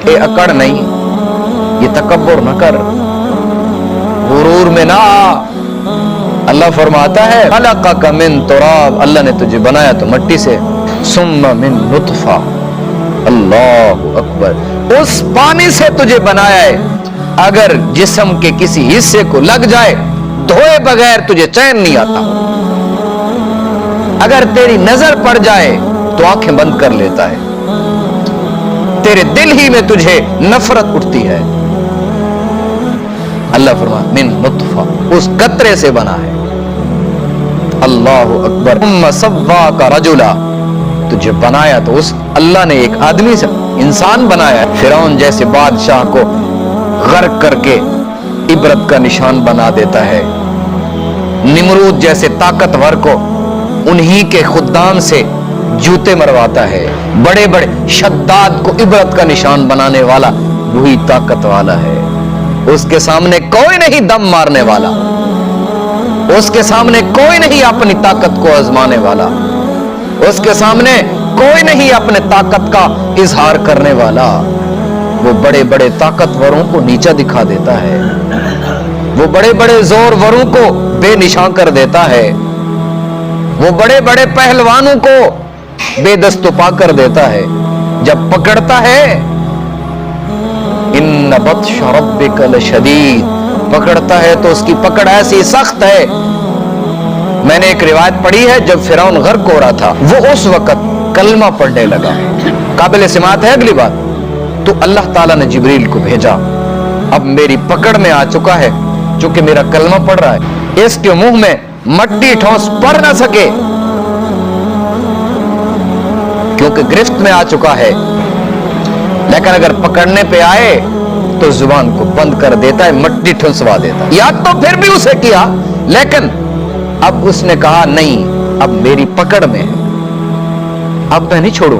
ये अकड़ नहीं, ये तकब्बुर न कर, गुरूर में ना आ। अल्लाह फरमाता है खलक़क मिन तुराब, अल्लाह ने तुझे बनाया तो मट्टी से, सुम्मा मिन नुतफा, अल्लाहु अकबर, उस पानी से तुझे बनाया है। अगर जिस्म के किसी हिस्से को लग जाए धोए बगैर तुझे चैन नहीं आता, अगर तेरी नजर पड़ जाए तो आंखें बंद कर लेता है, तेरे दिल ही में तुझे नफरत उठती है। अल्लाह फरमाता मिन नुतफा, उस कतरे से बना है। अल्लाहु अकबर। उम्मा सव्वाका रजुला, तुझे बनाया तो उस अल्लाह ने एक आदमी से इंसान बनाया। फिरौन जैसे बादशाह को गर्क करके इबरत का निशान बना देता है, निमरूद जैसे ताकतवर को उन्हीं के खुद्दाम से जूते मरवाता है, बड़े बड़े शद्दाद को इबरत का निशान बनाने वाला वही ताकत वाला है। उसके सामने कोई नहीं दम मारने वाला, उसके सामने कोई नहीं अपनी ताकत को आजमाने वाला, उसके सामने कोई नहीं अपने ताकत का इजहार करने वाला। वो बड़े बड़े ताकतवरों को नीचा दिखा देता है, वो बड़े बड़े जोरवरों को बेनिशान कर देता है, वो बड़े बड़े पहलवानों को बेदस्तुपा कर देता है। जब पकड़ता है इन्न बत्श रब्बिका लशदीद, पकड़ता है तो उसकी पकड़ ऐसी सख्त है। मैंने एक रिवायत पढ़ी है, जब फिरौन गर्क हो रहा था वो उस वक्त कलमा पढ़ने लगा। काबिल सिमात है अगली बात, तो अल्लाह ताला ने जिब्रील को भेजा, अब मेरी पकड़ में आ चुका है, चूंकि मेरा कलमा पढ़ रहा है, इसके मुंह में मट्टी ठोस पड़ ना सके क्योंकि गिरफ्त में आ चुका है। लेकिन अगर पकड़ने पे आए तो जुबान को बंद कर देता है, मट्टी ठुसवा देता है। याद तो फिर भी उसे किया, लेकिन अब उसने कहा नहीं, अब मेरी पकड़ में है, अब मैं नहीं छोड़ू।